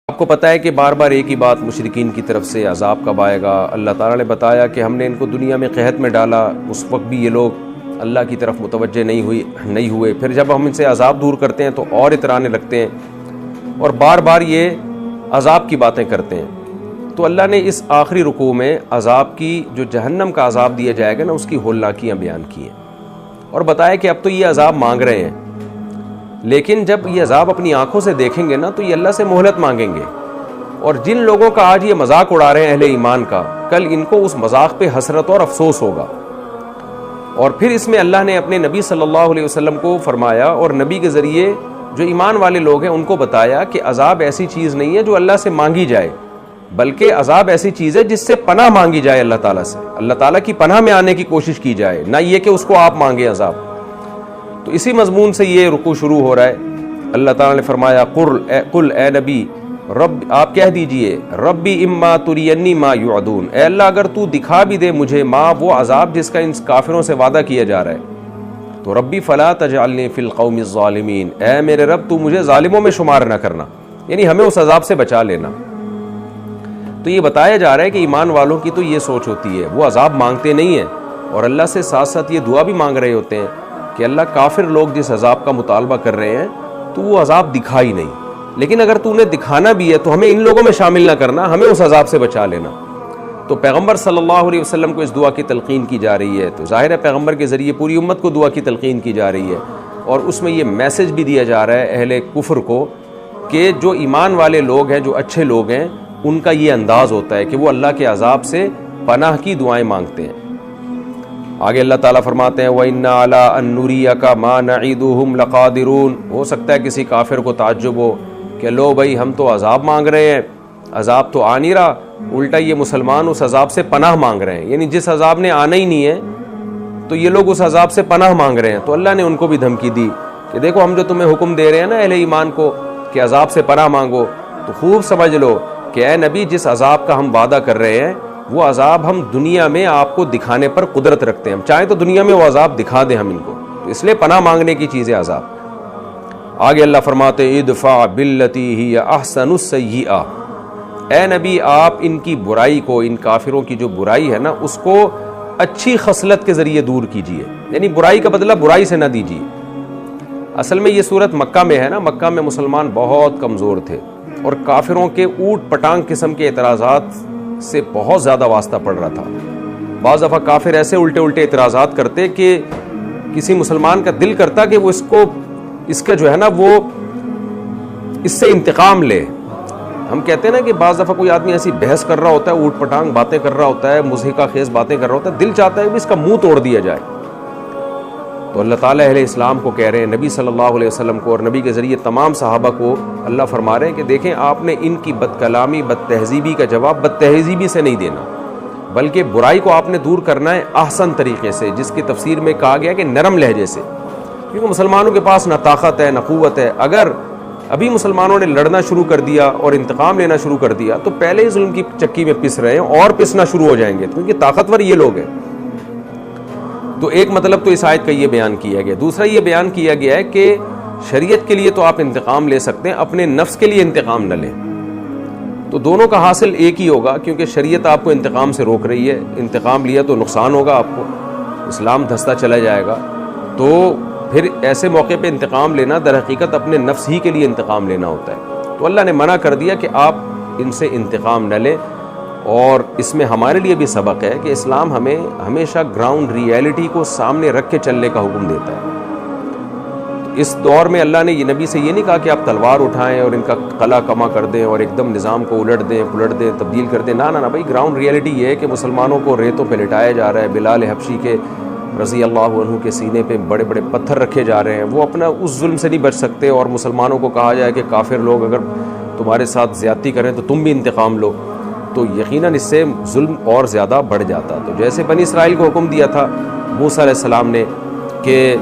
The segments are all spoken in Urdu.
آپ کو پتہ ہے کہ بار بار ایک ہی بات مشرکین کی طرف سے، عذاب کب آئے گا؟ اللہ تعالیٰ نے بتایا کہ ہم نے ان کو دنیا میں قحط میں ڈالا، اس وقت بھی یہ لوگ اللہ کی طرف متوجہ نہیں ہوئے، پھر جب ہم ان سے عذاب دور کرتے ہیں تو اور اترانے لگتے ہیں اور بار بار یہ عذاب کی باتیں کرتے ہیں۔ تو اللہ نے اس آخری رکوع میں عذاب کی، جو جہنم کا عذاب دیا جائے گا نا، اس کی ہولناکیاں بیان کی ہیں اور بتایا کہ اب تو یہ عذاب مانگ رہے ہیں، لیکن جب یہ عذاب اپنی آنکھوں سے دیکھیں گے نا تو یہ اللہ سے مہلت مانگیں گے، اور جن لوگوں کا آج یہ مذاق اڑا رہے ہیں اہل ایمان کا، کل ان کو اس مذاق پہ حسرت اور افسوس ہوگا۔ اور پھر اس میں اللہ نے اپنے نبی صلی اللہ علیہ وسلم کو فرمایا اور نبی کے ذریعے جو ایمان والے لوگ ہیں ان کو بتایا کہ عذاب ایسی چیز نہیں ہے جو اللہ سے مانگی جائے، بلکہ عذاب ایسی چیز ہے جس سے پناہ مانگی جائے اللہ تعالیٰ سے، اللہ تعالیٰ کی پناہ میں آنے کی کوشش کی جائے، نہ یہ کہ اس کو آپ مانگیں عذاب۔ تو اسی مضمون سے یہ رکوع شروع ہو رہا ہے۔ اللہ تعالیٰ نے فرمایا قل اے نبی، رب آپ کہہ دیجئے، ربی اما ترینی ما یعدون، اے اللہ اگر تو دکھا بھی دے مجھے وہ عذاب جس کا ان کافروں سے وعدہ کیا جا رہا ہے، تو ربی فلا تجعلنی فی القوم الظالمین، اے میرے رب تو مجھے ظالموں میں شمار نہ کرنا، یعنی ہمیں اس عذاب سے بچا لینا۔ تو یہ بتایا جا رہا ہے کہ ایمان والوں کی تو یہ سوچ ہوتی ہے، وہ عذاب مانگتے نہیں ہیں اور اللہ سے ساتھ ساتھ یہ دعا بھی مانگ رہے ہوتے ہیں کہ اللہ کافر لوگ جس عذاب کا مطالبہ کر رہے ہیں تو وہ عذاب دکھا ہی نہیں، لیکن اگر تو نے دکھانا بھی ہے تو ہمیں ان لوگوں میں شامل نہ کرنا، ہمیں اس عذاب سے بچا لینا۔ تو پیغمبر صلی اللہ علیہ وسلم کو اس دعا کی تلقین کی جا رہی ہے، تو ظاہر ہے پیغمبر کے ذریعے پوری امت کو دعا کی تلقین کی جا رہی ہے، اور اس میں یہ میسج بھی دیا جا رہا ہے اہل کفر کو کہ جو ایمان والے لوگ ہیں، جو اچھے لوگ ہیں، ان کا یہ انداز ہوتا ہے کہ وہ اللہ کے عذاب سے پناہ کی دعائیں مانگتے ہیں۔ آگے اللہ تعالیٰ فرماتے ہیں وَإِنَّا عَلَىٰ أَن نُّرِيَكَ مَا نَعِدُهُمْ لَقَادِرُونَ، ہو سکتا ہے کسی کافر کو تعجب ہو کہ لو بھائی ہم تو عذاب مانگ رہے ہیں، عذاب تو آ نہیں رہا، الٹا یہ مسلمان اس عذاب سے پناہ مانگ رہے ہیں، یعنی جس عذاب نے آنا ہی نہیں ہے تو یہ لوگ اس عذاب سے پناہ مانگ رہے ہیں۔ تو اللہ نے ان کو بھی دھمکی دی کہ دیکھو ہم جو تمہیں حکم دے رہے ہیں نا اہل ایمان کو کہ عذاب سے پناہ مانگو، تو خوب سمجھ لو کہ اے نبی جس عذاب کا ہم وعدہ کر رہے ہیں وہ عذاب ہم دنیا میں آپ کو دکھانے پر قدرت رکھتے ہیں، ہم چاہیں تو دنیا میں وہ عذاب دکھا دیں ہم ان کو، تو اس لیے پناہ مانگنے کی چیز ہے عذاب۔ آگے اللہ فرماتے ادفع باللتی ہی احسن السیئہ، اے نبی آپ ان کی برائی کو، ان کافروں کی جو برائی ہے نا اس کو اچھی خصلت کے ذریعے دور کیجیے، یعنی برائی کا بدلہ برائی سے نہ دیجیے۔ اصل میں یہ صورت مکہ میں ہے نا، مکہ میں مسلمان بہت کمزور تھے اور کافروں کے اوٹ پٹانگ قسم کے اعتراضات سے بہت زیادہ واسطہ پڑ رہا تھا۔ بعض دفعہ کافر ایسے الٹے اعتراضات کرتے کہ کسی مسلمان کا دل کرتا کہ وہ اس کا جو ہے نا وہ اس سے انتقام لے۔ ہم کہتے ہیں نا کہ بعض دفعہ کوئی آدمی ایسی بحث کر رہا ہوتا ہے، اوٹ پٹانگ باتیں کر رہا ہوتا ہے، مضحکہ خیز باتیں کر رہا ہوتا ہے، دل چاہتا ہے کہ اس کا منہ توڑ دیا جائے۔ تو اللہ تعالیٰ اہل اسلام کو کہہ رہے ہیں، نبی صلی اللہ علیہ وسلم کو اور نبی کے ذریعے تمام صحابہ کو اللہ فرما رہے ہیں کہ دیکھیں آپ نے ان کی بد کلامی، بد تہذیبی کا جواب بد تہذیبی سے نہیں دینا، بلکہ برائی کو آپ نے دور کرنا ہے احسن طریقے سے، جس کی تفسیر میں کہا گیا کہ نرم لہجے سے، کیونکہ مسلمانوں کے پاس نہ طاقت ہے نہ قوت ہے۔ اگر ابھی مسلمانوں نے لڑنا شروع کر دیا اور انتقام لینا شروع کر دیا تو پہلے ہی ظلم کی چکی میں پس رہے ہیں اور پسنا شروع ہو جائیں گے، کیونکہ طاقتور یہ لوگ ہیں۔ تو ایک مطلب تو اس آیت کا یہ بیان کیا گیا، دوسرا یہ بیان کیا گیا ہے کہ شریعت کے لیے تو آپ انتقام لے سکتے ہیں، اپنے نفس کے لیے انتقام نہ لیں۔ تو دونوں کا حاصل ایک ہی ہوگا، کیونکہ شریعت آپ کو انتقام سے روک رہی ہے، انتقام لیا تو نقصان ہوگا آپ کو، اسلام دھستا چلا جائے گا۔ تو پھر ایسے موقع پہ انتقام لینا در حقیقت اپنے نفس ہی کے لیے انتقام لینا ہوتا ہے۔ تو اللہ نے منع کر دیا کہ آپ ان سے انتقام نہ لیں، اور اس میں ہمارے لیے بھی سبق ہے کہ اسلام ہمیں ہمیشہ گراؤنڈ ریئلٹی کو سامنے رکھ کے چلنے کا حکم دیتا ہے۔ اس دور میں اللہ نے یہ نبی سے یہ نہیں کہا کہ آپ تلوار اٹھائیں اور ان کا قلعہ کما کر دیں اور ایک دم نظام کو الٹ دیں پلٹ دیں تبدیل کر دیں، نہ بھائی، گراؤنڈ ریئلٹی یہ ہے کہ مسلمانوں کو ریتوں پہ لٹایا جا رہا ہے، بلال حبشی کے رضی اللہ عنہ کے سینے پہ بڑے بڑے پتھر رکھے جا رہے ہیں، وہ اپنا اس ظلم سے نہیں بچ سکتے، اور مسلمانوں کو کہا جائے کہ کافر لوگ اگر تمہارے ساتھ زیادتی کریں تو تم بھی انتقام لو، تو یقیناً اس سے ظلم اور زیادہ بڑھ جاتا۔ تو جیسے بنی اسرائیل کو حکم دیا تھا موسیٰ علیہ السلام نے کہ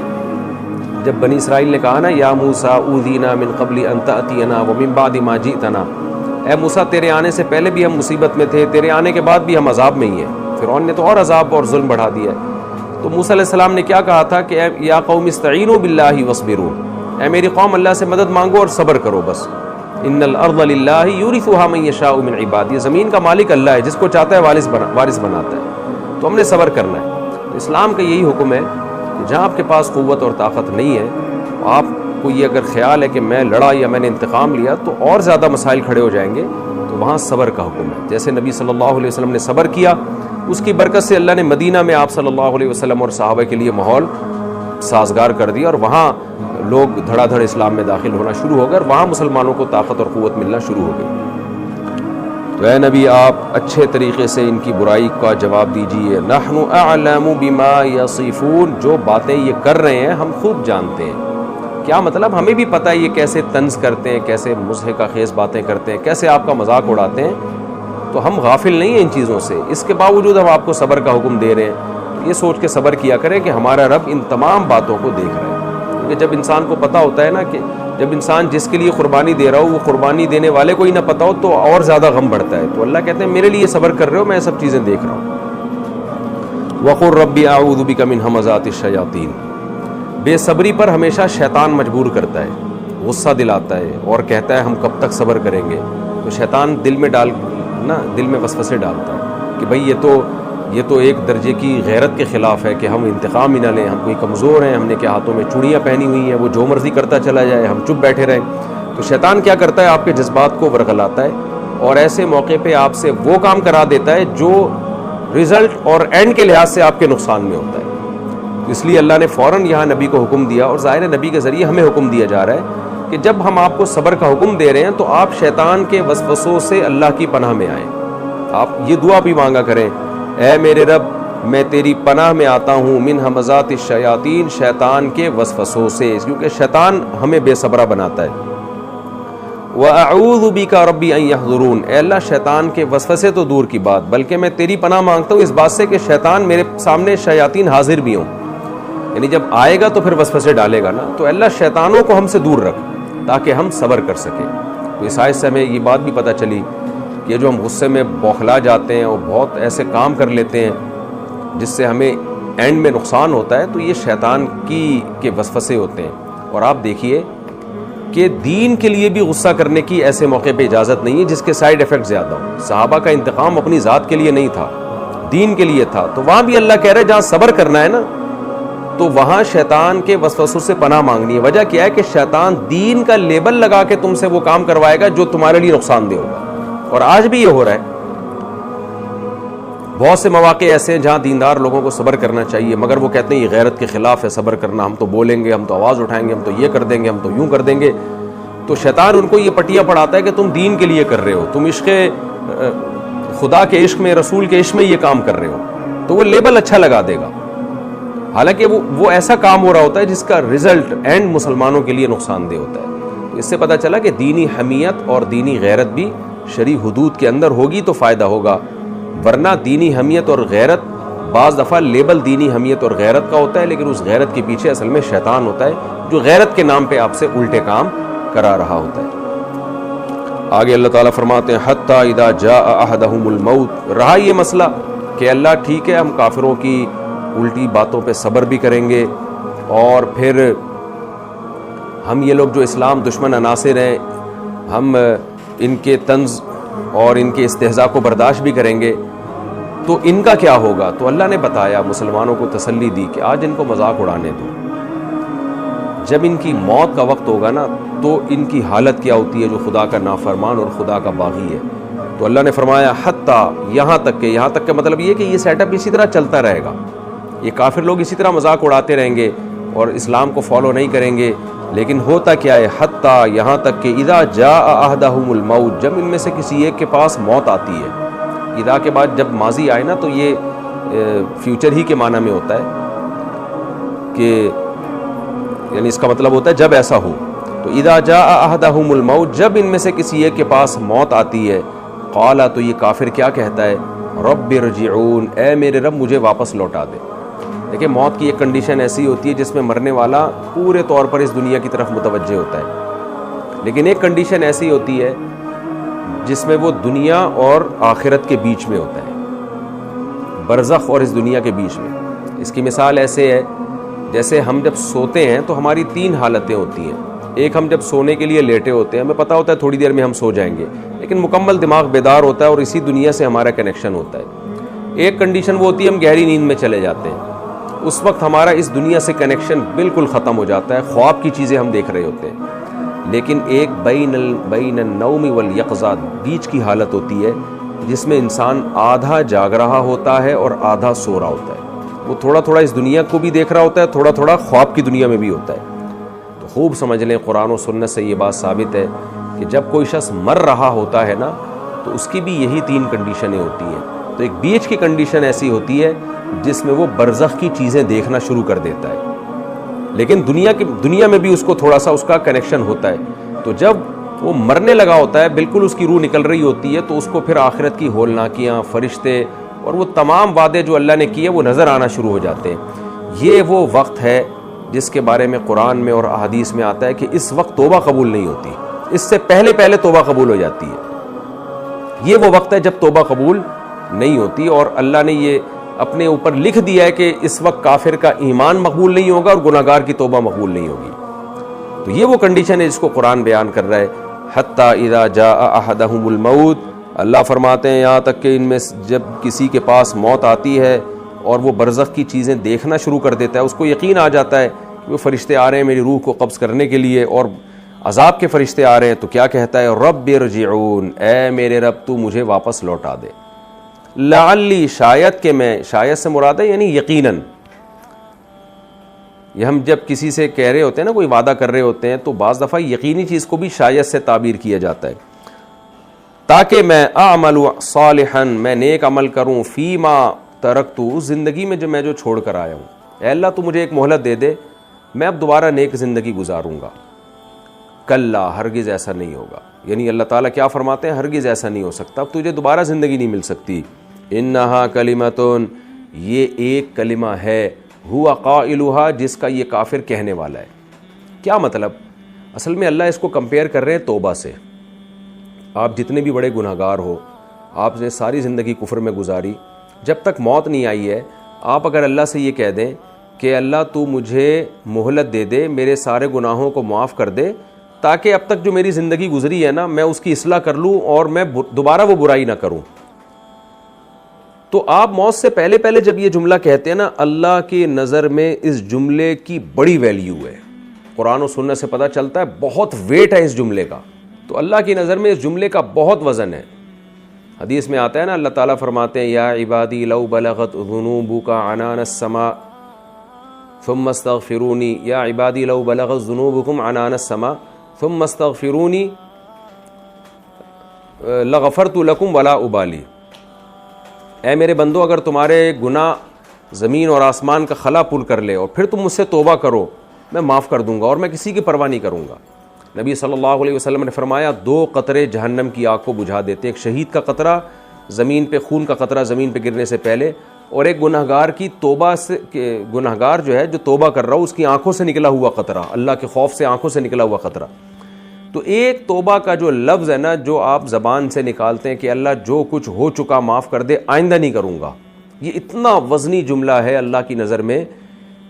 جب بنی اسرائیل نے کہا نا یا موسیٰ اوذینا من قبل ان تأتینا ومن بعد ما جئتنا، اے موسیٰ تیرے آنے سے پہلے بھی ہم مصیبت میں تھے، تیرے آنے کے بعد بھی ہم عذاب میں ہی ہیں۔ فرعون نے تو اور عذاب اور ظلم بڑھا دیا ہے۔ تو موسیٰ علیہ السلام نے کیا کہا تھا کہ یا قوم استعینوا باللہ واصبروا، اے میری قوم اللہ سے مدد مانگو اور صبر کرو بس۔ ان الارض للہ یورثها من یشاء من عبادہ، یہ زمین کا مالک اللہ ہے، جس کو چاہتا ہے وارث بناتا ہے، تو ہم نے صبر کرنا ہے۔ تو اسلام کا یہی حکم ہے کہ جہاں آپ کے پاس قوت اور طاقت نہیں ہے، آپ کو یہ اگر خیال ہے کہ میں لڑا یا میں نے انتقام لیا تو اور زیادہ مسائل کھڑے ہو جائیں گے، تو وہاں صبر کا حکم ہے۔ جیسے نبی صلی اللہ علیہ وسلم نے صبر کیا، اس کی برکت سے اللہ نے مدینہ میں آپ صلی اللہ علیہ وسلم اور صحابہ کے لیے ماحول سازگار کر دیا، اور وہاں لوگ دھڑا دھڑ اسلام میں داخل ہونا شروع ہو گئے، اور وہاں مسلمانوں کو طاقت اور قوت ملنا شروع ہو گئی۔ تو اے نبی، آپ اچھے طریقے سے ان کی برائی کا جواب دیجئے۔ نحن اعلم بما یصفون، جو باتیں یہ کر رہے ہیں ہم خوب جانتے ہیں۔ کیا مطلب؟ ہمیں بھی پتہ ہے یہ کیسے طنز کرتے ہیں، کیسے مضحکہ خیز باتیں کرتے ہیں، کیسے آپ کا مذاق اڑاتے ہیں، تو ہم غافل نہیں ہیں ان چیزوں سے۔ اس کے باوجود ہم آپ کو صبر کا حکم دے رہے ہیں، یہ سوچ کے صبر کیا کریں کہ ہمارا رب ان تمام باتوں کو دیکھ رہا ہے۔ کیونکہ جب انسان کو پتہ ہوتا ہے نا کہ جب انسان جس کے لیے قربانی دے رہا ہو وہ قربانی دینے والے کو ہی نہ پتہ ہو تو اور زیادہ غم بڑھتا ہے۔ تو اللہ کہتے ہیں میرے لیے صبر کر رہے ہو، میں سب چیزیں دیکھ رہا ہوں۔ وَقُلْ رَبِّ أَعُوذُ بِكَ مِنْ ہَمَزَاتِ الشَّيَاطِينِ، بے صبری پر ہمیشہ شیطان مجبور کرتا ہے، غصہ دلاتا ہے اور کہتا ہے ہم کب تک صبر کریں گے۔ تو شیطان دل میں وسوسے ڈالتا ہے کہ بھئی یہ تو ایک درجے کی غیرت کے خلاف ہے کہ ہم انتقام ہی نہ لیں، ہم کوئی کمزور ہیں، ہم نے کہ ہاتھوں میں چوڑیاں پہنی ہوئی ہیں، وہ جو مرضی کرتا چلا جائے، ہم چپ بیٹھے رہیں۔ تو شیطان کیا کرتا ہے؟ آپ کے جذبات کو ورغلاتا ہے اور ایسے موقع پہ آپ سے وہ کام کرا دیتا ہے جو رزلٹ اور اینڈ کے لحاظ سے آپ کے نقصان میں ہوتا ہے۔ اس لیے اللہ نے فوراً یہاں نبی کو حکم دیا، اور ظاہر نبی کے ذریعے ہمیں حکم دیا جا رہا ہے کہ جب ہم آپ کو صبر کا حکم دے رہے ہیں تو آپ شیطان کے وسوسوں سے اللہ کی پناہ میں آئیں۔ آپ یہ دعا بھی مانگا کریں، اے میرے رب میں تیری پناہ میں آتا ہوں من ہمزات الشیاطین، شیطان کے وسوسوں سے، کیونکہ شیطان ہمیں بے صبرہ بناتا ہے۔ وَأَعُوذُ بِكَ رَبِّ أَن يَحْضُرُونَ، اے اللہ شیطان کے وسوسے تو دور کی بات، بلکہ میں تیری پناہ مانگتا ہوں اس بات سے کہ شیطان میرے سامنے شیاطین حاضر بھی ہوں، یعنی جب آئے گا تو پھر وسوسے ڈالے گا نا، تو اللہ شیطانوں کو ہم سے دور رکھ تاکہ ہم صبر کر سکیں۔ تو اس آیت سے ہمیں یہ بات بھی پتہ چلی کہ جو ہم غصے میں بوکھلا جاتے ہیں اور بہت ایسے کام کر لیتے ہیں جس سے ہمیں اینڈ میں نقصان ہوتا ہے، تو یہ شیطان کے وسوسے ہوتے ہیں۔ اور آپ دیکھیے کہ دین کے لیے بھی غصہ کرنے کی ایسے موقع پہ اجازت نہیں ہے جس کے سائیڈ ایفیکٹ زیادہ ہوں۔ صحابہ کا انتقام اپنی ذات کے لیے نہیں تھا، دین کے لیے تھا، تو وہاں بھی اللہ کہہ رہے جہاں صبر کرنا ہے نا تو وہاں شیطان کے وسوسوں سے پناہ مانگنی ہے۔ وجہ کیا ہے کہ شیطان دین کا لیبل لگا کے تم سے وہ کام کروائے گا جو تمہارے لیے نقصان دہ ہوگا، اور آج بھی یہ ہو رہا ہے۔ بہت سے مواقع ایسے ہیں جہاں دیندار لوگوں کو صبر کرنا چاہیے، مگر وہ کہتے ہیں یہ غیرت کے خلاف ہے صبر کرنا، ہم تو بولیں گے، ہم تو آواز اٹھائیں گے، ہم تو یہ کر دیں گے، ہم تو یوں کر دیں گے۔ تو شیطان ان کو یہ پٹیاں پڑھاتا ہے کہ تم دین کے لیے کر رہے ہو، تم عشق خدا کے عشق میں، رسول کے عشق میں یہ کام کر رہے ہو، تو وہ لیبل اچھا لگا دے گا، حالانکہ وہ ایسا کام ہو رہا ہوتا ہے جس کا رزلٹ اینڈ مسلمانوں کے لیے نقصان دہ ہوتا ہے۔ تو اس سے پتہ چلا کہ دینی حمیت اور دینی غیرت بھی شرعی حدود کے اندر ہوگی تو فائدہ ہوگا، ورنہ دینی حمیت اور غیرت بعض دفعہ لیبل دینی حمیت اور غیرت کا ہوتا ہے، لیکن اس غیرت کے پیچھے اصل میں شیطان ہوتا ہے جو غیرت کے نام پہ آپ سے الٹے کام کرا رہا ہوتا ہے۔ آگے اللہ تعالیٰ فرماتے ہیں حتیٰ اذا جاء احدہم الموت، رہا یہ مسئلہ کہ اللہ ٹھیک ہے ہم کافروں کی الٹی باتوں پہ صبر بھی کریں گے، اور پھر ہم یہ لوگ جو اسلام دشمن عناصر ہیں ہم ان کے طنز اور ان کے استہزاء کو برداشت بھی کریں گے، تو ان کا کیا ہوگا؟ تو اللہ نے بتایا، مسلمانوں کو تسلی دی کہ آج ان کو مذاق اڑانے دو، جب ان کی موت کا وقت ہوگا نا تو ان کی حالت کیا ہوتی ہے جو خدا کا نافرمان اور خدا کا باغی ہے۔ تو اللہ نے فرمایا حتیٰ، یہاں تک کہ مطلب یہ کہ یہ سیٹ اپ اسی طرح چلتا رہے گا، یہ کافر لوگ اسی طرح مذاق اڑاتے رہیں گے اور اسلام کو فالو نہیں کریں گے، لیکن ہوتا کیا ہے حتیٰ، یہاں تک کہ اذا جاء احدہم الموت، جب ان میں سے کسی ایک کے پاس موت آتی ہے۔ اذا کے بعد جب ماضی آئے نا تو یہ فیوچر ہی کے معنی میں ہوتا ہے کہ یعنی اس کا مطلب ہوتا ہے جب ایسا ہو۔ تو اذا جاء احدہم الموت، جب ان میں سے کسی ایک کے پاس موت آتی ہے، قال، تو یہ کافر کیا کہتا ہے؟ رب ارجعون، اے میرے رب مجھے واپس لوٹا دے۔ دیکھیں موت کی ایک کنڈیشن ایسی ہوتی ہے جس میں مرنے والا پورے طور پر اس دنیا کی طرف متوجہ ہوتا ہے، لیکن ایک کنڈیشن ایسی ہوتی ہے جس میں وہ دنیا اور آخرت کے بیچ میں ہوتا ہے، برزخ اور اس دنیا کے بیچ میں۔ اس کی مثال ایسے ہے جیسے ہم جب سوتے ہیں تو ہماری 3 حالتیں ہوتی ہیں، ایک ہم جب سونے کے لیے لیٹے ہوتے ہیں ہمیں پتہ ہوتا ہے تھوڑی دیر میں ہم سو جائیں گے، لیکن مکمل دماغ بیدار ہوتا ہے اور اسی دنیا سے ہمارا کنیکشن ہوتا ہے۔ ایک کنڈیشن وہ ہوتی ہے ہم گہری نیند میں چلے جاتے ہیں، اس وقت ہمارا اس دنیا سے کنیکشن بالکل ختم ہو جاتا ہے، خواب کی چیزیں ہم دیکھ رہے ہوتے ہیں۔ لیکن ایک بین النوم والیقظہ بیچ کی حالت ہوتی ہے جس میں انسان آدھا جاگ رہا ہوتا ہے اور آدھا سو رہا ہوتا ہے، وہ تھوڑا تھوڑا اس دنیا کو بھی دیکھ رہا ہوتا ہے، تھوڑا تھوڑا خواب کی دنیا میں بھی ہوتا ہے۔ تو خوب سمجھ لیں، قرآن و سنت سے یہ بات ثابت ہے کہ جب کوئی شخص مر رہا ہوتا ہے نا تو اس کی بھی یہی 3 کنڈیشنیں ہوتی ہیں۔ تو ایک بیچ کی کنڈیشن ایسی ہوتی ہے جس میں وہ برزخ کی چیزیں دیکھنا شروع کر دیتا ہے، لیکن دنیا میں بھی اس کو تھوڑا سا اس کا کنیکشن ہوتا ہے۔ تو جب وہ مرنے لگا ہوتا ہے، بالکل اس کی روح نکل رہی ہوتی ہے، تو اس کو پھر آخرت کی ہولناکیاں، فرشتے اور وہ تمام وعدے جو اللہ نے کیے وہ نظر آنا شروع ہو جاتے ہیں۔ یہ وہ وقت ہے جس کے بارے میں قرآن میں اور احادیث میں آتا ہے کہ اس وقت توبہ قبول نہیں ہوتی، اس سے پہلے توبہ قبول ہو جاتی ہے۔ یہ وہ وقت ہے جب توبہ قبول نہیں ہوتی، اور اللہ نے یہ اپنے اوپر لکھ دیا ہے کہ اس وقت کافر کا ایمان مقبول نہیں ہوگا اور گناہگار کی توبہ مقبول نہیں ہوگی۔ تو یہ وہ کنڈیشن ہے جس کو قرآن بیان کر رہا ہے۔ حتیٰ اذا جاء احدہم الموت، اللہ فرماتے ہیں یہاں تک کہ ان میں جب کسی کے پاس موت آتی ہے اور وہ برزخ کی چیزیں دیکھنا شروع کر دیتا ہے، اس کو یقین آ جاتا ہے کہ وہ فرشتے آ رہے ہیں میری روح کو قبض کرنے کے لیے اور عذاب کے فرشتے آ رہے ہیں، تو کیا کہتا ہے؟ رب ارجعون، اے میرے رب تو مجھے واپس لوٹا دے، لعلی، شاید کہ میں، شاید سے مراد ہے یعنی یقیناً۔ یہ ہم جب کسی سے کہہ رہے ہوتے ہیں نا، کوئی وعدہ کر رہے ہوتے ہیں، تو بعض دفعہ یقینی چیز کو بھی شاید سے تعبیر کیا جاتا ہے، تاکہ میں اعمل صالحا، میں نیک عمل کروں، فیما ترکت، اس زندگی میں جو میں چھوڑ کر آیا ہوں۔ اے اللہ تو مجھے ایک مہلت دے دے، میں اب دوبارہ نیک زندگی گزاروں گا۔ کلا، ہرگز ایسا نہیں ہوگا، یعنی اللہ تعالیٰ کیا فرماتے ہیں؟ ہرگز ایسا نہیں ہو سکتا، اب تجھے دوبارہ زندگی نہیں مل سکتی۔ انہا کلمتن، یہ ایک کلمہ ہے، ہوا قائلہا، جس کا یہ کافر کہنے والا ہے۔ کیا مطلب؟ اصل میں اللہ اس کو کمپیئر کر رہے ہیں توبہ سے۔ آپ جتنے بھی بڑے گناہگار ہو، آپ نے ساری زندگی کفر میں گزاری، جب تک موت نہیں آئی ہے، آپ اگر اللہ سے یہ کہہ دیں کہ اللہ تو مجھے مہلت دے دے، میرے سارے گناہوں کو معاف کر دے، تاکہ اب تک جو میری زندگی گزری ہے نا میں اس کی اصلاح کر لوں اور میں دوبارہ وہ برائی نہ کروں، تو آپ موت سے پہلے جب یہ جملہ کہتے ہیں نا، اللہ کی نظر میں اس جملے کی بڑی ویلیو ہے۔ قرآن و سنت سے پتہ چلتا ہے بہت ویٹ ہے اس جملے کا، تو اللہ کی نظر میں اس جملے کا بہت وزن ہے۔ حدیث میں آتا ہے نا، اللہ تعالیٰ فرماتے ہیں یا عبادی لو بلغت ذنوبک عنان السماء ثم استغفرونی، یا عبادی لو بلغت ذنوبکم عنان السماء ثم استغفرونی لغفرت لکم ولا ابالی۔ اے میرے بندو، اگر تمہارے گناہ زمین اور آسمان کا خلا پور کر لے اور پھر تم مجھ سے توبہ کرو، میں معاف کر دوں گا اور میں کسی کی پرواہ نہیں کروں گا۔ نبی صلی اللہ علیہ وسلم نے فرمایا 2 قطرے جہنم کی آگ کو بجھا دیتے ہیں، ایک شہید کا قطرہ زمین پہ، خون کا قطرہ زمین پہ گرنے سے پہلے، اور ایک گنہگار کی توبہ سے، گنہگار جو ہے جو توبہ کر رہا ہو اس کی آنکھوں سے نکلا ہوا قطرہ، اللہ کے خوف سے آنکھوں سے نکلا ہوا قطرہ۔ تو ایک توبہ کا جو لفظ ہے نا، جو آپ زبان سے نکالتے ہیں کہ اللہ جو کچھ ہو چکا معاف کر دے، آئندہ نہیں کروں گا، یہ اتنا وزنی جملہ ہے اللہ کی نظر میں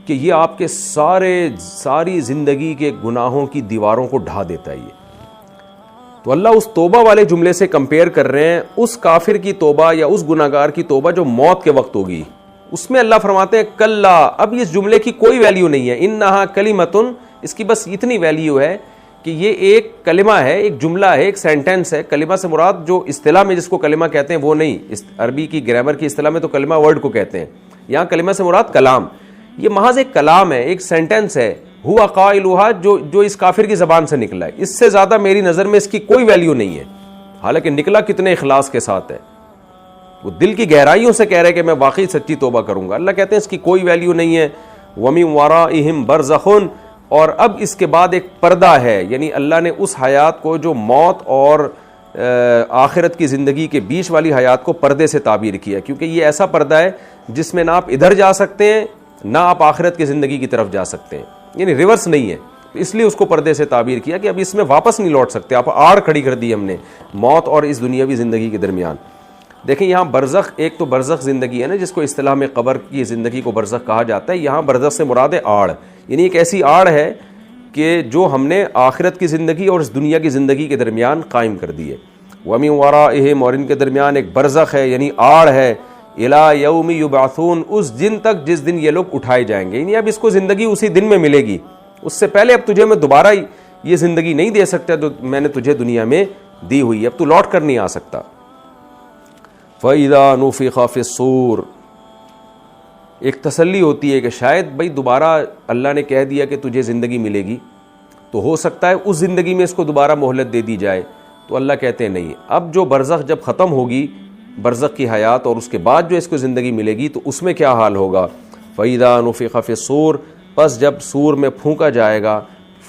کہ یہ آپ کے ساری زندگی کے گناہوں کی دیواروں کو ڈھا دیتا ہے۔ یہ تو اللہ اس توبہ والے جملے سے کمپیئر کر رہے ہیں اس کافر کی توبہ یا اس گناہگار کی توبہ جو موت کے وقت ہوگی، اس میں اللہ فرماتے ہیں کلا، اب اس جملے کی کوئی ویلیو نہیں ہے، انہا کلمتن، اس کی بس اتنی ویلیو ہے کہ یہ ایک کلمہ ہے، ایک جملہ ہے، ایک سینٹنس ہے۔ کلمہ سے مراد جو اصطلاح میں جس کو کلمہ کہتے ہیں وہ نہیں، عربی کی گرامر کی اصطلاح میں تو کلمہ ورڈ کو کہتے ہیں، یہاں کلمہ سے مراد کلام، یہ محض ایک کلام ہے، ایک سینٹنس ہے، ہوا قائلھا، جو اس کافر کی زبان سے نکلا ہے، اس سے زیادہ میری نظر میں اس کی کوئی ویلیو نہیں ہے، حالانکہ نکلا کتنے اخلاص کے ساتھ ہے، وہ دل کی گہرائیوں سے کہہ رہے کہ میں واقعی سچی توبہ کروں گا۔ اللہ کہتے ہیں اس کی کوئی ویلیو نہیں ہے۔ وَمِن وَرَائِهِمْ بَرْزَخٌ، اور اب اس کے بعد ایک پردہ ہے، یعنی اللہ نے اس حیات کو جو موت اور آخرت کی زندگی کے بیچ والی حیات کو پردے سے تعبیر کیا، کیونکہ یہ ایسا پردہ ہے جس میں نہ آپ ادھر جا سکتے ہیں نہ آپ آخرت کی زندگی کی طرف جا سکتے ہیں، یعنی ریورس نہیں ہے، اس لیے اس کو پردے سے تعبیر کیا کہ اب اس میں واپس نہیں لوٹ سکتے، آپ آڑ کھڑی کر دی ہم نے موت اور اس دنیاوی زندگی کے درمیان۔ دیکھیں یہاں برزخ، ایک تو برزخ زندگی ہے نا جس کو اصطلاح میں قبر کی زندگی کو برزخ کہا جاتا ہے، یہاں برزخ سے مراد ہے آڑ، یعنی ایک ایسی آڑ ہے کہ جو ہم نے آخرت کی زندگی اور اس دنیا کی زندگی کے درمیان قائم کر دی ہے. وَمِن وَرَائِهِمْ، اور ان کے درمیان ایک برزخ ہے، یعنی آڑ ہے، اِلَى يَوْمِ يُبْعَثُونَ، اس دن تک جس دن یہ لوگ اٹھائے جائیں گے. یعنی اب اس کو زندگی اسی دن میں ملے گی، اس سے پہلے اب تجھے میں دوبارہ یہ زندگی نہیں دے سکتا جو میں نے تجھے دنیا میں دی ہوئی ہے، اب تو لوٹ کر نہیں آ سکتا. فَإِذَا نُفِخَ فِي الصُّورِ، ایک تسلی ہوتی ہے کہ شاید بھائی دوبارہ اللہ نے کہہ دیا کہ تجھے زندگی ملے گی، تو ہو سکتا ہے اس زندگی میں اس کو دوبارہ مہلت دے دی جائے. تو اللہ کہتے ہیں نہیں، اب جو برزخ جب ختم ہوگی، برزخ کی حیات، اور اس کے بعد جو اس کو زندگی ملے گی تو اس میں کیا حال ہوگا. فَإِذَا نُفِخَ فِي الصُّورِ، پس جب سور میں پھونکا جائے گا،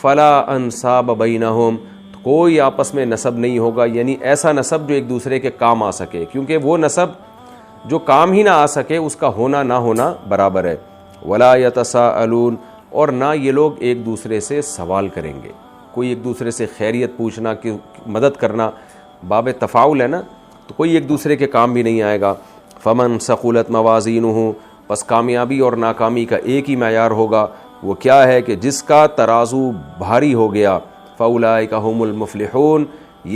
فَلَا أَنْسَابَ بَيْنَهُمْ، کوئی آپس میں نسب نہیں ہوگا، یعنی ایسا نسب جو ایک دوسرے کے کام آ سکے، کیونکہ وہ نسب جو کام ہی نہ آ سکے اس کا ہونا نہ ہونا برابر ہے. وَلَا يَتَسَاءَلُونَ، اور نہ یہ لوگ ایک دوسرے سے سوال کریں گے. کوئی ایک دوسرے سے خیریت پوچھنا، کہ مدد کرنا باب تفاعل ہے نا، تو کوئی ایک دوسرے کے کام بھی نہیں آئے گا. فَمَنْ ثَقُلَتْ مَوَازِينُهُ، پس کامیابی اور ناکامی کا ایک ہی معیار ہوگا، وہ کیا ہے کہ جس کا ترازو بھاری ہو گیا. فَأُولَئِكَ هُمُ الْمُفْلِحُونَ،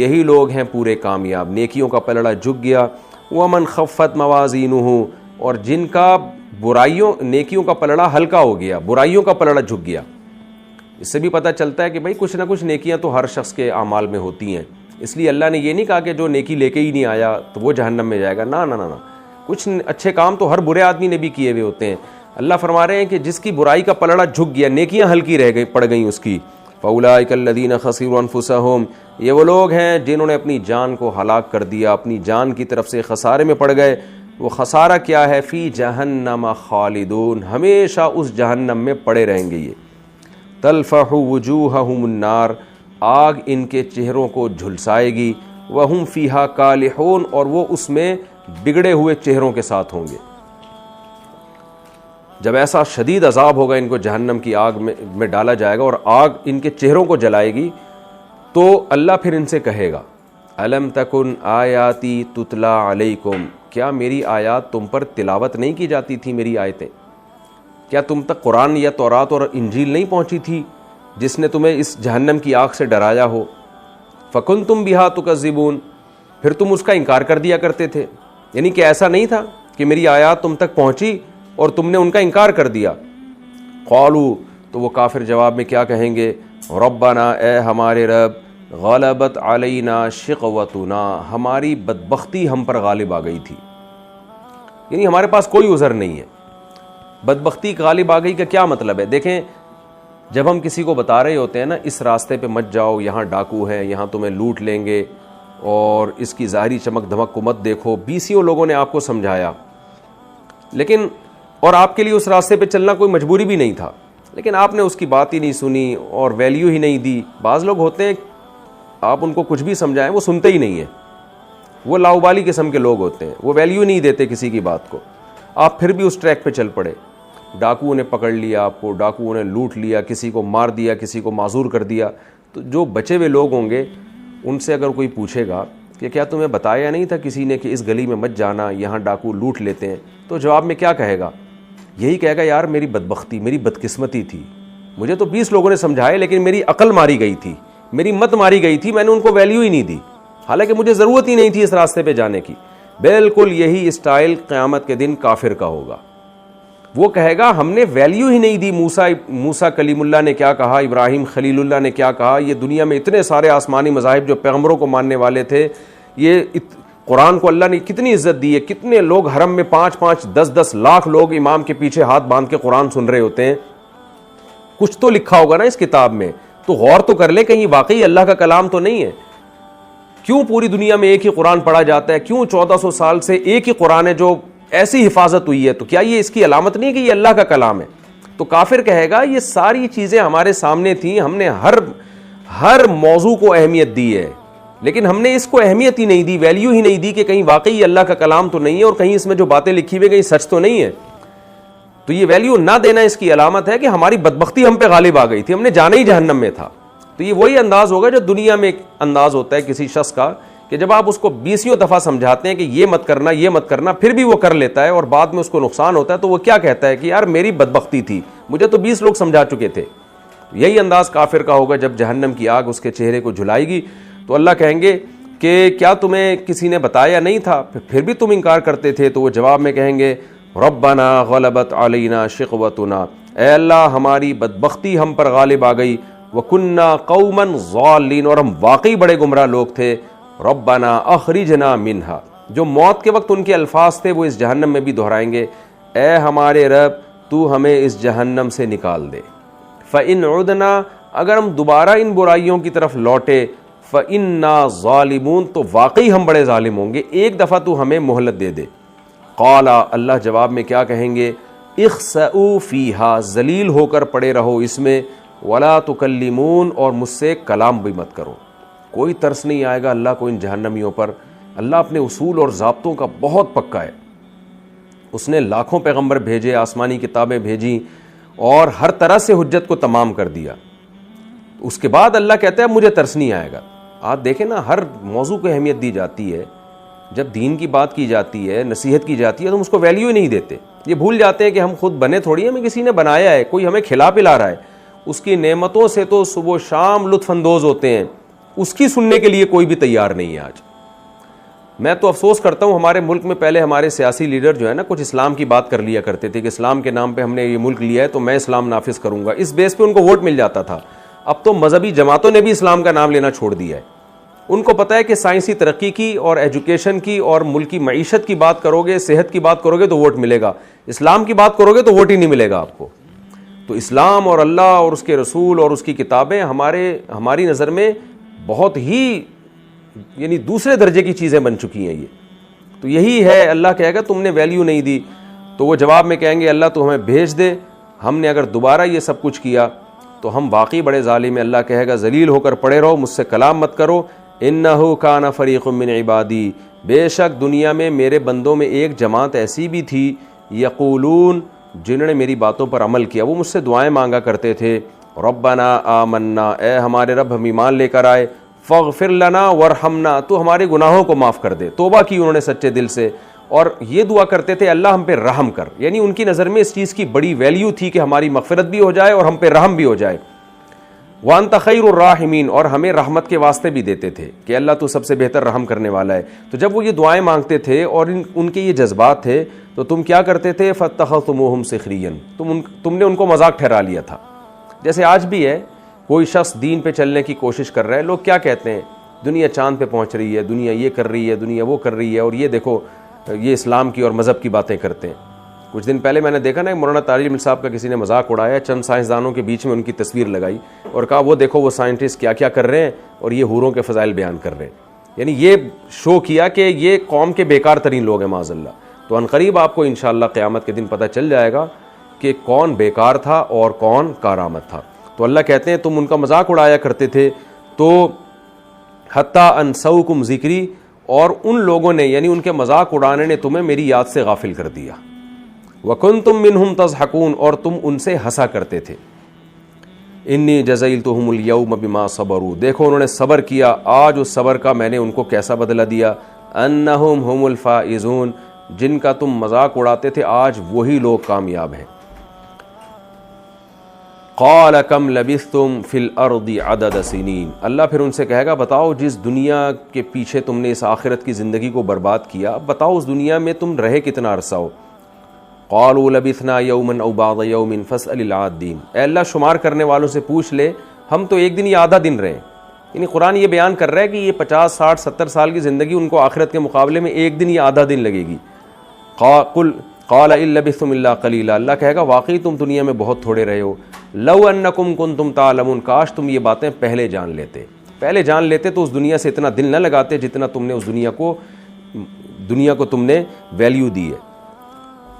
یہی لوگ ہیں پورے کامیاب، نیکیوں کا پلڑا جھک گیا. وَمَنْ خَفَّتْ مَوَازِينُهُ، اور جن کا نیکیوں کا پلڑا ہلکا ہو گیا، برائیوں کا پلڑا جھک گیا. اس سے بھی پتہ چلتا ہے کہ بھائی کچھ نہ کچھ نیکیاں تو ہر شخص کے اعمال میں ہوتی ہیں، اس لیے اللہ نے یہ نہیں کہا کہ جو نیکی لے کے ہی نہیں آیا تو وہ جہنم میں جائے گا. نہ نہ نہ، کچھ اچھے کام تو ہر برے آدمی نے بھی کیے ہوئے ہوتے ہیں. اللہ فرما رہے ہیں کہ جس کی برائی کا پلڑا جھک گیا، نیکیاں ہلکی پڑ گئیں اس کی. فَأُولَئِكَ الَّذِينَ خَسِرُوا أَنفُسَهُمْ، یہ وہ لوگ ہیں جنہوں نے اپنی جان کو ہلاک کر دیا، اپنی جان کی طرف سے خسارے میں پڑ گئے. وہ خسارہ کیا ہے؟ فی جہنم خالدون، ہمیشہ اس جہنم میں پڑے رہیں گے. یہ تلفح وجوہہم النار، آگ ان کے چہروں کو جھلسائے گی. وہم فیہا کالحون، اور وہ اس میں بگڑے ہوئے چہروں کے ساتھ ہوں گے. جب ایسا شدید عذاب ہوگا، ان کو جہنم کی آگ میں ڈالا جائے گا اور آگ ان کے چہروں کو جلائے گی، تو اللہ پھر ان سے کہے گا الم تکن آیاتی تتلا علیکم، کیا میری آیات تم پر تلاوت نہیں کی جاتی تھی؟ میری آیتیں کیا تم تک قرآن یا تورات اور انجیل نہیں پہنچی تھی جس نے تمہیں اس جہنم کی آگ سے ڈرایا ہو؟ فکنتم بہا تکذبون، پھر تم اس کا انکار کر دیا کرتے تھے. یعنی کہ ایسا نہیں تھا کہ میری آیات تم تک پہنچی اور تم نے ان کا انکار کر دیا. قالوا، تو وہ کافر جواب میں کیا کہیں گے؟ ربنا، اے ہمارے رب، غلبت علینا شقوتنا، ہماری بدبختی ہم پر غالب آ گئی تھی. یعنی ہمارے پاس کوئی عذر نہیں ہے. بدبختی غالب آ گئی کا کیا مطلب ہے؟ دیکھیں، جب ہم کسی کو بتا رہے ہوتے ہیں نا اس راستے پہ مت جاؤ، یہاں ڈاکو ہیں، یہاں تمہیں لوٹ لیں گے، اور اس کی ظاہری چمک دھمک کو مت دیکھو، 20 لوگوں نے آپ کو سمجھایا، لیکن اور آپ کے لیے اس راستے پہ چلنا کوئی مجبوری بھی نہیں تھا، لیکن آپ نے اس کی بات ہی نہیں سنی اور ویلیو ہی نہیں دی. بعض لوگ ہوتے ہیں آپ ان کو کچھ بھی سمجھائیں وہ سنتے ہی نہیں ہیں، وہ لاؤبالی قسم کے لوگ ہوتے ہیں، وہ ویلیو نہیں دیتے کسی کی بات کو. آپ پھر بھی اس ٹریک پہ چل پڑے، ڈاکوؤں نے پکڑ لیا آپ کو، ڈاکوؤں نے لوٹ لیا، کسی کو مار دیا، کسی کو معذور کر دیا. تو جو بچے ہوئے لوگ ہوں گے ان سے اگر کوئی پوچھے گا کہ کیا تمہیں بتایا نہیں تھا کسی نے کہ اس گلی میں مت جانا، یہاں ڈاکو لوٹ لیتے ہیں، تو جواب میں کیا کہے گا؟ یہی کہے گا یار میری بدبختی، میری بدقسمتی تھی، مجھے تو 20 لوگوں نے سمجھائے لیکن میری عقل ماری گئی تھی، میری مت ماری گئی تھی، میں نے ان کو ویلیو ہی نہیں دی، حالانکہ مجھے ضرورت ہی نہیں تھی اس راستے پہ جانے کی. بالکل یہی اسٹائل قیامت کے دن کافر کا ہوگا. وہ کہے گا ہم نے ویلیو ہی نہیں دی. موسیٰ کلیم اللہ نے کیا کہا، ابراہیم خلیل اللہ نے کیا کہا، یہ دنیا میں اتنے سارے آسمانی مذاہب جو پیغمبروں کو ماننے والے تھے، یہ قرآن کو اللہ نے کتنی عزت دی ہے. کتنے لوگ حرم میں 5-5 10-10 لاکھ لوگ امام کے پیچھے ہاتھ باندھ کے قرآن سن رہے ہوتے ہیں. کچھ تو لکھا ہوگا نا اس کتاب میں، تو غور تو کر لیں کہیں واقعی اللہ کا کلام تو نہیں ہے. کیوں پوری دنیا میں ایک ہی قرآن پڑھا جاتا ہے؟ کیوں 1400 سال سے ایک ہی قرآن ہے جو ایسی حفاظت ہوئی ہے؟ تو کیا یہ اس کی علامت نہیں کہ یہ اللہ کا کلام ہے؟ تو کافر کہے گا یہ ساری چیزیں ہمارے سامنے تھیں، ہم نے ہر موضوع کو اہمیت دی ہے، لیکن ہم نے اس کو اہمیت ہی نہیں دی، ویلیو ہی نہیں دی کہ کہیں واقعی اللہ کا کلام تو نہیں ہے اور کہیں اس میں جو باتیں لکھی ہوئی کہیں سچ تو نہیں ہے. تو یہ ویلیو نہ دینا اس کی علامت ہے کہ ہماری بدبختی ہم پہ غالب آ گئی تھی، ہم نے جانا ہی جہنم میں تھا. تو یہ وہی انداز ہوگا جو دنیا میں ایک انداز ہوتا ہے کسی شخص کا کہ جب آپ اس کو 20 دفعہ سمجھاتے ہیں کہ یہ مت کرنا یہ مت کرنا، پھر بھی وہ کر لیتا ہے اور بعد میں اس کو نقصان ہوتا ہے، تو وہ کیا کہتا ہے کہ یار میری بدبختی تھی، مجھے تو 20 لوگ سمجھا چکے تھے. یہی انداز کافر کا ہوگا جب جہنم کی آگ اس کے چہرے کو جھلائے گی تو اللہ کہیں گے کہ کیا تمہیں کسی نے بتایا نہیں تھا، پھر بھی تم انکار کرتے تھے؟ تو وہ جواب میں کہیں گے ربنا غلبت علینا شقوتنا، اے اللہ ہماری بدبختی ہم پر غالب آ گئی، وکننا قوما ضالین، اور ہم واقعی بڑے گمراہ لوگ تھے، ربنا اخرجنا منہا، جو موت کے وقت ان کے الفاظ تھے وہ اس جہنم میں بھی دہرائیں گے، اے ہمارے رب تو ہمیں اس جہنم سے نکال دے، فإن عدنا، اگر ہم دوبارہ ان برائیوں کی طرف لوٹے، فإنا ظالمون، تو واقعی ہم بڑے ظالم ہوں گے، ایک دفعہ تو ہمیں مہلت دے دے۔ قال، اللہ جواب میں کیا کہیں گے، اخسئوا فیہا، ذلیل ہو کر پڑے رہو اس میں، ولا تکلمون، اور مجھ سے کلام بھی مت کرو۔ کوئی ترس نہیں آئے گا اللہ کو ان جہنمیوں پر۔ اللہ اپنے اصول اور ضابطوں کا بہت پکا ہے، اس نے لاکھوں پیغمبر بھیجے، آسمانی کتابیں بھیجیں اور ہر طرح سے حجت کو تمام کر دیا۔ اس کے بعد اللہ کہتا ہے مجھے ترس نہیں آئے گا۔ آپ دیکھیں نا، ہر موضوع کو اہمیت دی جاتی ہے، جب دین کی بات کی جاتی ہے، نصیحت کی جاتی ہے، تو ہم اس کو ویلیو ہی نہیں دیتے، یہ بھول جاتے ہیں کہ ہم خود بنے تھوڑی، ہمیں کسی نے بنایا ہے، کوئی ہمیں کھلا پلا رہا ہے، اس کی نعمتوں سے تو صبح و شام لطف اندوز ہوتے ہیں، اس کی سننے کے لیے کوئی بھی تیار نہیں ہے آج۔ میں تو افسوس کرتا ہوں، ہمارے ملک میں پہلے ہمارے سیاسی لیڈر جو ہے نا، کچھ اسلام کی بات کر لیا کرتے تھے کہ اسلام کے نام پہ ہم نے یہ ملک لیا ہے تو میں اسلام نافذ کروں گا، اس بیس پہ ان کو ووٹ مل جاتا تھا۔ اب تو مذہبی جماعتوں نے بھی اسلام کا نام لینا چھوڑ دیا ہے، ان کو پتہ ہے کہ سائنسی ترقی کی اور ایجوکیشن کی اور ملکی معیشت کی بات کرو گے، صحت کی بات کرو گے تو ووٹ ملے گا، اسلام کی بات کرو گے تو ووٹ ہی نہیں ملے گا آپ کو۔ تو اسلام اور اللہ اور اس کے رسول اور اس کی کتابیں ہماری نظر میں بہت ہی یعنی دوسرے درجے کی چیزیں بن چکی ہیں یہ۔ تو یہی ہے، اللہ کہے گا تم نے ویلیو نہیں دی، تو وہ جواب میں کہیں گے اللہ تو ہمیں بھیج دے، ہم نے اگر دوبارہ یہ سب کچھ کیا تو ہم واقعی بڑے ظالم ہیں۔ اللہ کہے گا ذلیل ہو کر پڑے رہو، مجھ سے کلام مت کرو، انہ کان فریق من عبادی، بے شک دنیا میں میرے بندوں میں ایک جماعت ایسی بھی تھی، یقولون، جنہوں نے میری باتوں پر عمل کیا، وہ مجھ سے دعائیں مانگا کرتے تھے، ربنا آمنا، اے ہمارے رب ہم ایمان لے کر آئے، فاغفر لنا ورحمنا، تو ہمارے گناہوں کو معاف کر دے، توبہ کی انہوں نے سچے دل سے، اور یہ دعا کرتے تھے اللہ ہم پہ رحم کر، یعنی ان کی نظر میں اس چیز کی بڑی ویلیو تھی کہ ہماری مغفرت بھی ہو جائے اور ہم پہ رحم بھی ہو جائے، وانت خیر الراحمین، اور ہمیں رحمت کے واسطے بھی دیتے تھے کہ اللہ تو سب سے بہتر رحم کرنے والا ہے۔ تو جب وہ یہ دعائیں مانگتے تھے اور ان کے یہ جذبات تھے تو تم کیا کرتے تھے، فاتخذتموہم سخریا، تم نے ان کو مذاق ٹھہرا لیا تھا۔ جیسے آج بھی ہے، کوئی شخص دین پہ چلنے کی کوشش کر رہا ہے، لوگ کیا کہتے ہیں، دنیا چاند پہ پہنچ رہی ہے، دنیا یہ کر رہی ہے، دنیا وہ کر رہی ہے، اور یہ دیکھو یہ اسلام کی اور مذہب کی باتیں کرتے ہیں۔ کچھ دن پہلے میں نے دیکھا نا، مولانا طارق جمیل صاحب کا کسی نے مذاق اڑایا، چند سائنسدانوں کے بیچ میں ان کی تصویر لگائی اور کہا وہ دیکھو وہ سائنٹسٹ کیا کیا کر رہے ہیں اور یہ حوروں کے فضائل بیان کر رہے ہیں، یعنی یہ شو کیا کہ یہ قوم کے بیکار ترین لوگ ہیں معاذ اللہ۔ تو عنقریب آپ کو انشاءاللہ قیامت کے دن پتہ چل جائے گا کہ کون بیکار تھا اور کون کارآمد تھا۔ تو اللہ کہتے ہیں تم ان کا مذاق اڑایا کرتے تھے، تو حتیٰ انسوکم ذکری، اور ان لوگوں نے یعنی ان کے مذاق اڑانے نے تمہیں میری یاد سے غافل کر دیا، وکنتم منہم تضحکون، اور تم ان سے ہنسا کرتے تھے، انی جزیلتہم اليوم بما صبروا، دیکھو انہوں نے صبر کیا، آج اس صبر کا میں نے ان کو کیسا بدلہ دیا، انہم ہم الفائزون، جن کا تم مذاق اڑاتے تھے آج وہی لوگ کامیاب ہیں۔ قال کم لبثتم فی الارض عدد سنین، اللہ پھر ان سے کہے گا بتاؤ جس دنیا کے پیچھے تم نے اس آخرت کی زندگی کو برباد کیا، بتاؤ اس دنیا میں تم رہے کتنا عرصہ ہو۔ قالوا لبثنا یوما او بعض یوم فاسأل العادین، اے اللہ شمار کرنے والوں سے پوچھ لے، ہم تو ایک دن یا آدھا دن رہے، یعنی قرآن یہ بیان کر رہا ہے کہ یہ 50 60 70 سال کی زندگی ان کو آخرت کے مقابلے میں ایک دن یا آدھا دن لگے گی۔ قال ان لبثتم الا قلیلا، اللہ کہے گا واقعی تم دنیا میں بہت تھوڑے رہے ہو، لو انکم کنتم تعلمون، کاش تم یہ باتیں پہلے جان لیتے تو اس دنیا سے اتنا دل نہ لگاتے جتنا تم نے اس دنیا کو تم نے ویلیو دی ہے۔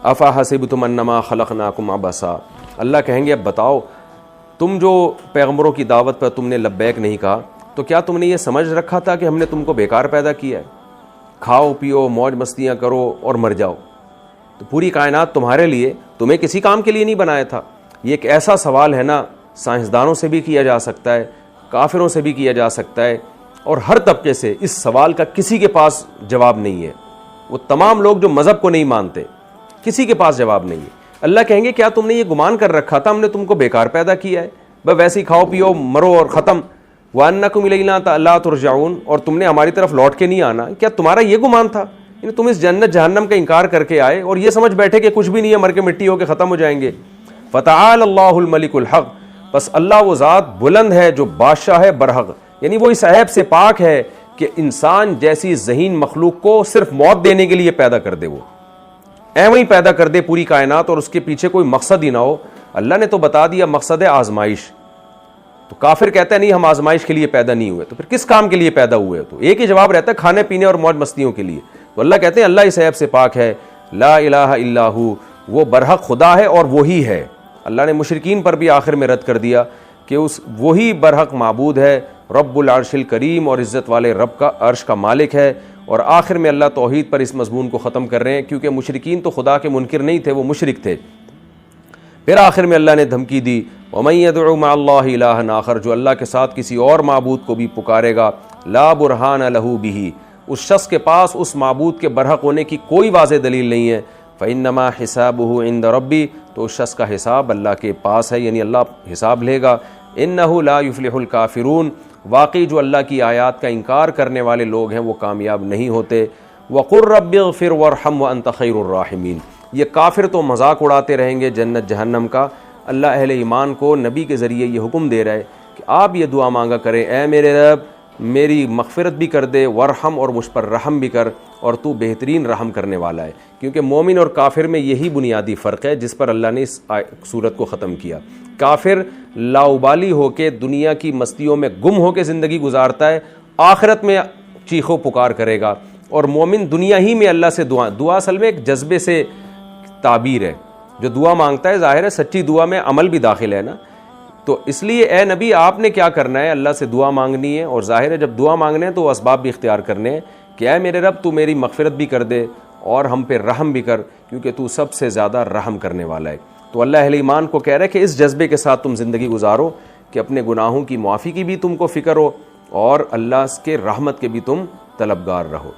افحسبتم انما خلقناکم عبثا، اللہ کہیں گے اب بتاؤ تم جو پیغمبروں کی دعوت پر تم نے لبیک نہیں کہا تو کیا تم نے یہ سمجھ رکھا تھا کہ ہم نے تم کو بیکار پیدا کیا ہے، کھاؤ پیو موج مستیاں کرو اور مر جاؤ؟ تو پوری کائنات تمہارے لیے، تمہیں کسی کام کے لیے نہیں بنایا تھا۔ یہ ایک ایسا سوال ہے نا، سائنسدانوں سے بھی کیا جا سکتا ہے، کافروں سے بھی کیا جا سکتا ہے، اور ہر طبقے سے اس سوال کا کسی کے پاس جواب نہیں ہے۔ وہ تمام لوگ جو مذہب کو نہیں مانتے، کسی کے پاس جواب نہیں ہے۔ اللہ کہیں گے کیا تم نے یہ گمان کر رکھا تھا ہم نے تم کو بیکار پیدا کیا ہے؟ بس ویسے ہی کھاؤ پیو مرو اور ختم. وَأَنَّكُمْ إِلَيْنَا لَا تُرْجَعُونَ, اور تم نے ہماری طرف لوٹ کے نہیں آنا. کیا تمہارا یہ گمان تھا؟ یعنی تم اس جنت جہنم کا انکار کر کے آئے اور یہ سمجھ بیٹھے کہ کچھ بھی نہیں ہے, مر کے مٹی ہو کے ختم ہو جائیں گے. فَتَعَالَ اللَّهُ الْمَلِكُ الْحَقُّ, بس اللہ وہ ذات بلند ہے جو بادشاہ ہے برحق, یعنی وہ اس عیب سے پاک ہے کہ انسان جیسی ذہین مخلوق کو صرف موت دینے کے لیے پیدا کر دے, وہ ایویں ہی پیدا کر دے پوری کائنات اور اس کے پیچھے کوئی مقصد ہی نہ ہو. اللہ نے تو بتا دیا مقصد ہے آزمائش. تو کافر کہتا ہے نہیں ہم آزمائش کے لیے پیدا نہیں ہوئے, تو پھر کس کام کے لیے پیدا ہوئے؟ تو ایک ہی جواب رہتا ہے کھانے پینے اور موج مستیوں کے لیے. تو اللہ کہتے ہیں اللہ اس عیب سے پاک ہے, لا الہ الا ہو, وہ برحق خدا ہے اور وہی ہے. اللہ نے مشرکین پر بھی آخر میں رد کر دیا کہ وہی برحق معبود ہے, رب العرش الکریم, اور عزت والے رب کا عرش کا مالک ہے. اور آخر میں اللہ توحید پر اس مضمون کو ختم کر رہے ہیں, کیونکہ مشرکین تو خدا کے منکر نہیں تھے, وہ مشرک تھے. پھر آخر میں اللہ نے دھمکی دی وَمَن يَدْعُ مَعَ اللَّهِ إِلَٰهًا آخر, جو اللہ کے ساتھ کسی اور معبود کو بھی پکارے گا, لا برہان لہ بہ, اس شخص کے پاس اس معبود کے برحق ہونے کی کوئی واضح دلیل نہیں ہے, فَإِنَّمَا حِسَابُهُ عِندَ رَبِّي, تو اس شخص کا حساب اللہ کے پاس ہے, یعنی اللہ حساب لے گا. إِنَّهُ لَا يُفْلِحُ الْكَافِرُونَ, واقعی جو اللہ کی آیات کا انکار کرنے والے لوگ ہیں وہ کامیاب نہیں ہوتے. وَقُلْ رَبِّ اغْفِرْ وَارْحَمْ وَأَنْتَ خَيْرُ الرَّاحِمِينَ, یہ کافر تو مذاق اڑاتے رہیں گے جنت جہنم کا. اللہ اہل ایمان کو نبی کے ذریعے یہ حکم دے رہا ہے کہ آپ یہ دعا مانگا کریں, اے میرے رب میری مغفرت بھی کر دے, ورحم, اور مجھ پر رحم بھی کر, اور تو بہترین رحم کرنے والا ہے. کیونکہ مومن اور کافر میں یہی بنیادی فرق ہے جس پر اللہ نے اس صورت کو ختم کیا. کافر لاؤبالی ہو کے دنیا کی مستیوں میں گم ہو کے زندگی گزارتا ہے, آخرت میں چیخو پکار کرے گا. اور مومن دنیا ہی میں اللہ سے دعا اصل میں ایک جذبے سے تعبیر ہے. جو دعا مانگتا ہے ظاہر ہے سچی دعا میں عمل بھی داخل ہے نا. تو اس لیے اے نبی آپ نے کیا کرنا ہے, اللہ سے دعا مانگنی ہے, اور ظاہر ہے جب دعا مانگنے ہیں تو اسباب بھی اختیار کرنے ہیں کہ اے میرے رب تو میری مغفرت بھی کر دے اور ہم پہ رحم بھی کر, کیونکہ تو سب سے زیادہ رحم کرنے والا ہے. تو اللہ اہل ایمان کو کہہ رہا ہے کہ اس جذبے کے ساتھ تم زندگی گزارو کہ اپنے گناہوں کی معافی کی بھی تم کو فکر ہو اور اللہ کے رحمت کے بھی تم طلبگار رہو.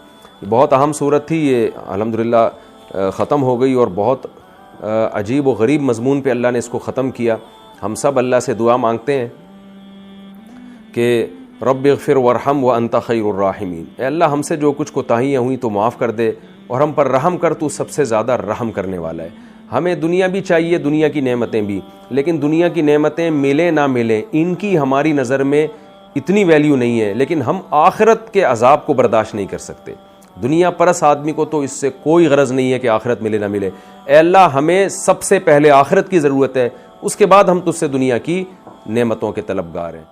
بہت اہم صورت تھی یہ, الحمدللہ ختم ہو گئی, اور بہت عجیب و غریب مضمون پہ اللہ نے اس کو ختم کیا. ہم سب اللہ سے دعا مانگتے ہیں کہ رب اغفر ورحم وانت خیر الراحمین, اے اللہ ہم سے جو کچھ کوتاہیاں ہوئیں تو معاف کر دے اور ہم پر رحم کر, تو سب سے زیادہ رحم کرنے والا ہے. ہمیں دنیا بھی چاہیے, دنیا کی نعمتیں بھی, لیکن دنیا کی نعمتیں ملیں نہ ملیں ان کی ہماری نظر میں اتنی ویلیو نہیں ہے, لیکن ہم آخرت کے عذاب کو برداشت نہیں کر سکتے. دنیا پرس آدمی کو تو اس سے کوئی غرض نہیں ہے کہ آخرت ملے نہ ملے. اے اللہ ہمیں سب سے پہلے آخرت کی ضرورت ہے, اس کے بعد ہم تجھ سے دنیا کی نعمتوں کے طلبگار ہیں.